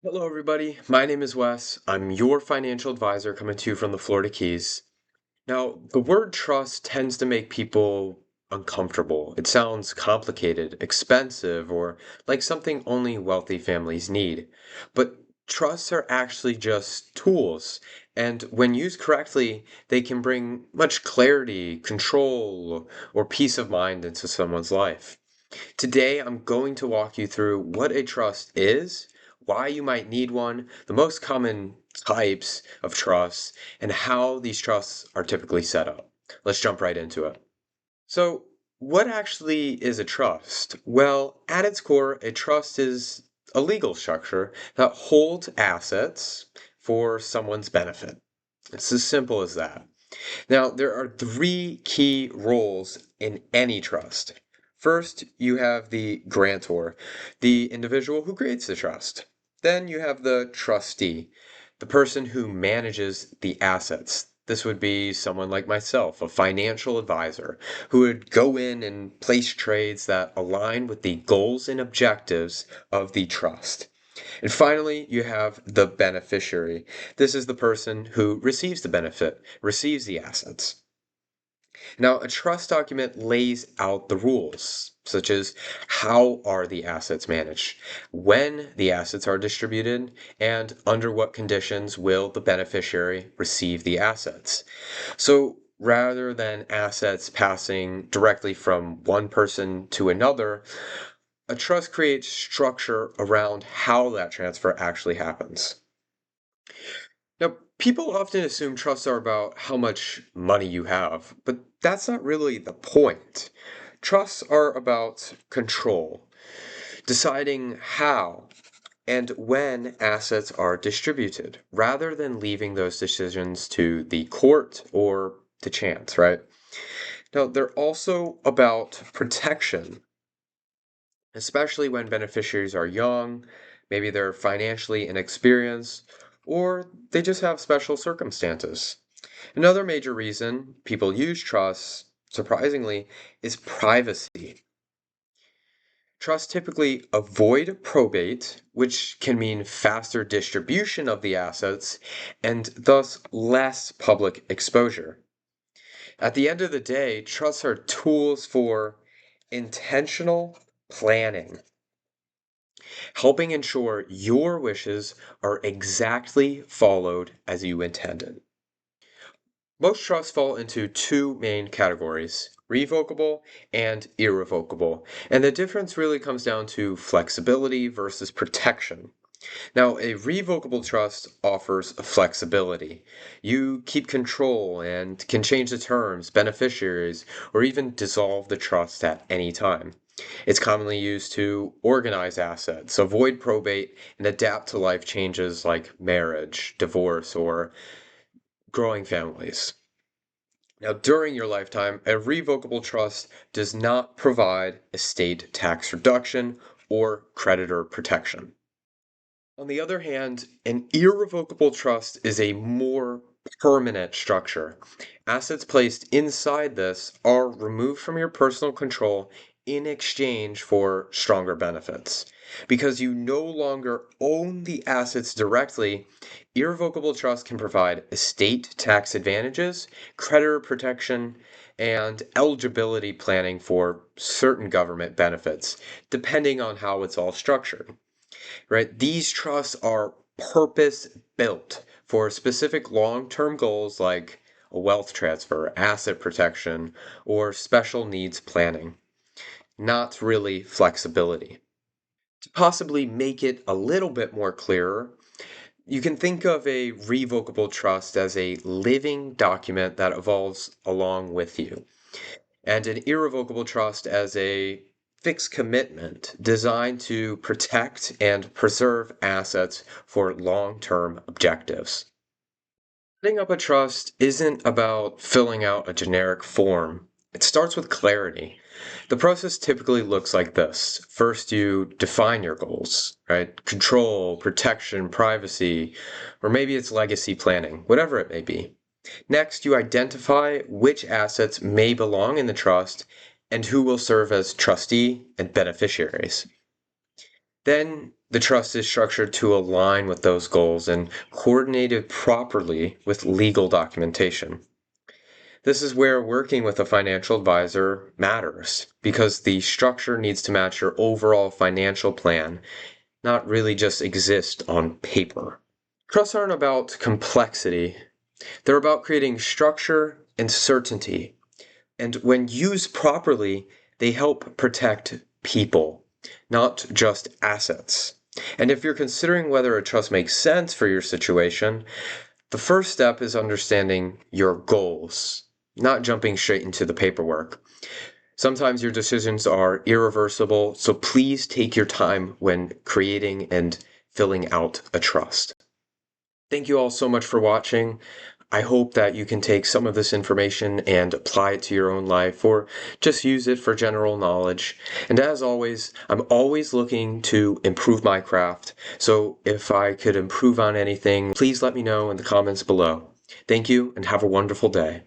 Hello, everybody. My name is Wes. I'm your financial advisor coming to you from the Florida Keys. Now, the word trust tends to make people uncomfortable. It sounds complicated, expensive, or like something only wealthy families need. But trusts are actually just tools, and when used correctly, they can bring much clarity, control, or peace of mind into someone's life. Today, I'm going to walk you through what a trust is, why you might need one, the most common types of trusts, and how these trusts are typically set up. Let's jump right into it. So, what actually is a trust? Well, at its core, a trust is a legal structure that holds assets for someone's benefit. It's as simple as that. Now, there are three key roles in any trust. First, you have the grantor, the individual who creates the trust. Then you have the trustee, the person who manages the assets. This would be someone like myself, a financial advisor, who would go in and place trades that align with the goals and objectives of the trust. And finally, you have the beneficiary. This is the person who receives the benefit, receives the assets. Now, a trust document lays out the rules, such as how are the assets managed, when the assets are distributed, and under what conditions will the beneficiary receive the assets. So rather than assets passing directly from one person to another, a trust creates structure around how that transfer actually happens. Now, people often assume trusts are about how much money you have, but that's not really the point. Trusts are about control, deciding how and when assets are distributed, rather than leaving those decisions to the court or to chance, right? Now, they're also about protection, especially when beneficiaries are young, maybe they're financially inexperienced, or they just have special circumstances. Another major reason people use trusts, surprisingly, is privacy. Trusts typically avoid probate, which can mean faster distribution of the assets and thus less public exposure. At the end of the day, trusts are tools for intentional planning, helping ensure your wishes are exactly followed as you intended. Most trusts fall into two main categories, revocable and irrevocable, and the difference really comes down to flexibility versus protection. Now, a revocable trust offers flexibility. You keep control and can change the terms, beneficiaries, or even dissolve the trust at any time. It's commonly used to organize assets, avoid probate, and adapt to life changes like marriage, divorce, or growing families. Now, during your lifetime, a revocable trust does not provide estate tax reduction or creditor protection. On the other hand, an irrevocable trust is a more permanent structure. Assets placed inside this are removed from your personal control in exchange for stronger benefits. Because you no longer own the assets directly, irrevocable trust can provide estate tax advantages, creditor protection, and eligibility planning for certain government benefits, depending on how it's all structured, right? These trusts are purpose built for specific long term goals like a wealth transfer, asset protection, or special needs planning, not really flexibility. To possibly make it a little bit more clearer, you can think of a revocable trust as a living document that evolves along with you, and an irrevocable trust as a fixed commitment designed to protect and preserve assets for long term objectives. Setting up a trust isn't about filling out a generic form. It starts with clarity. The process typically looks like this. First, you define your goals, right? Control, protection, privacy, or maybe it's legacy planning, whatever it may be. Next, you identify which assets may belong in the trust and who will serve as trustee and beneficiaries. Then The trust is structured to align with those goals and coordinated properly with legal documentation. This is where working with a financial advisor matters because the structure needs to match your overall financial plan, not really just exist on paper. Trusts aren't about complexity, they're about creating structure and certainty. And when used properly, they help protect people, not just assets. And if you're considering whether a trust makes sense for your situation, the first step is understanding your goals, not jumping straight into the paperwork. Sometimes your decisions are irreversible, so please take your time when creating and filling out a trust. Thank you all so much for watching. I hope that you can take some of this information and apply it to your own life, or just use it for general knowledge. And as always, I'm always looking to improve my craft, so if I could improve on anything, please let me know in the comments below. Thank you, and have a wonderful day.